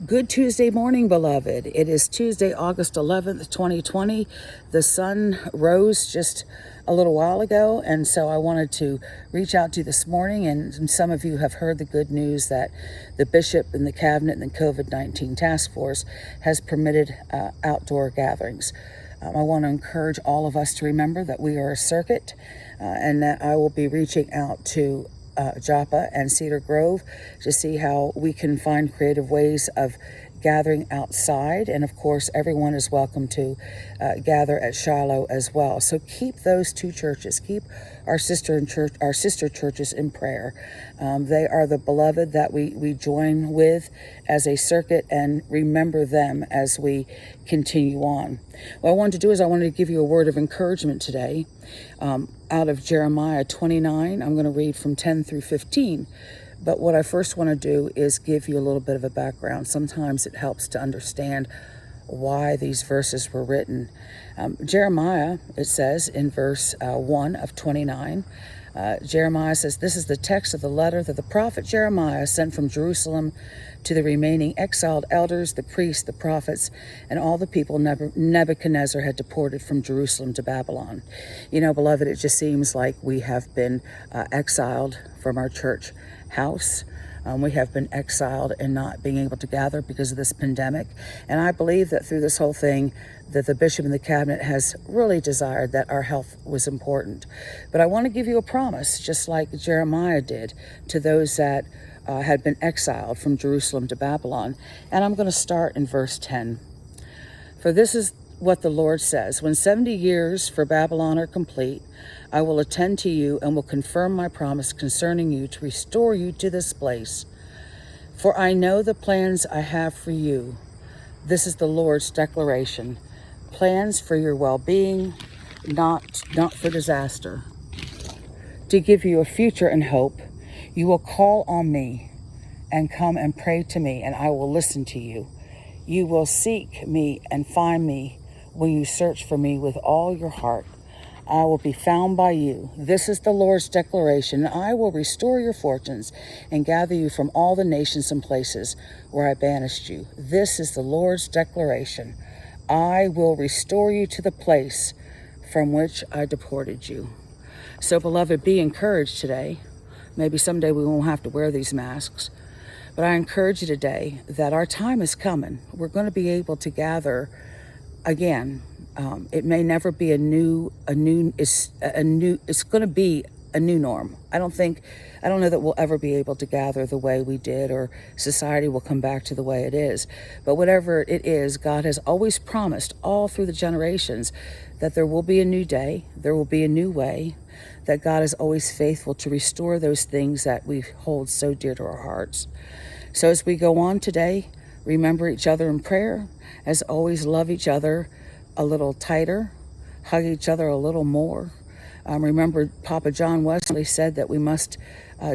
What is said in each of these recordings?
Good Tuesday morning, beloved. It is Tuesday, August 11th, 2020. The sun rose just a little while ago, and so I wanted to reach out to you this morning. And some of you have heard the good news that the bishop and the cabinet and the COVID-19 task force has permitted outdoor gatherings. I want to encourage all of us to remember that we are a circuit, and that I will be reaching out to Joppa and Cedar Grove to see how we can find creative ways of gathering outside. And of course, everyone is welcome to gather at Shiloh as well. So keep those two churches, keep our sister churches in prayer. They are the beloved that we join with as a circuit, and remember them as we continue on. What I wanted to do is I wanted to give you a word of encouragement today. Out of Jeremiah 29, I'm going to read from 10 through 15. But what I first want to do is give you a little bit of a background. Sometimes it helps to understand why these verses were written. Jeremiah, it says in verse 1 of 29, Jeremiah says, "This is the text of the letter that the prophet Jeremiah sent from Jerusalem to the remaining exiled elders, the priests, the prophets, and all the people Nebuchadnezzar had deported from Jerusalem to Babylon." You know, beloved, it just seems like we have been exiled from our church house. We have been exiled and not being able to gather because of this pandemic. And I believe that through this whole thing, that the bishop and the cabinet has really desired that our health was important. But I want to give you a promise, just like Jeremiah did to those that had been exiled from Jerusalem to Babylon. And I'm going to start in verse 10. "For this is what the Lord says, when 70 years for Babylon are complete, I will attend to you and will confirm my promise concerning you to restore you to this place. For I know the plans I have for you." This is the Lord's declaration. "Plans for your well-being, not for disaster. To give you a future and hope. You will call on me and come and pray to me, and I will listen to you. You will seek me and find me when you search for me with all your heart. I will be found by you. This is the Lord's declaration. I will restore your fortunes and gather you from all the nations and places where I banished you. This is the Lord's declaration. I will restore you to the place from which I deported you." So, beloved, be encouraged today. Maybe someday we won't have to wear these masks. But I encourage you today that our time is coming. We're going to be able to gather again. It may never be it's going to be a new norm. I don't know that we'll ever be able to gather the way we did, or society will come back to the way it is. But whatever it is, God has always promised all through the generations that there will be a new day, there will be a new way, that God is always faithful to restore those things that we hold so dear to our hearts. So as we go on today, remember each other in prayer. As always, love each other a little tighter, hug each other a little more. Remember, Papa John Wesley said that we must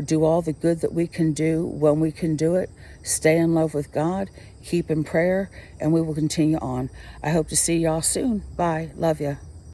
do all the good that we can do when we can do it. Stay in love with God, keep in prayer, and we will continue on. I hope to see y'all soon. Bye. Love ya.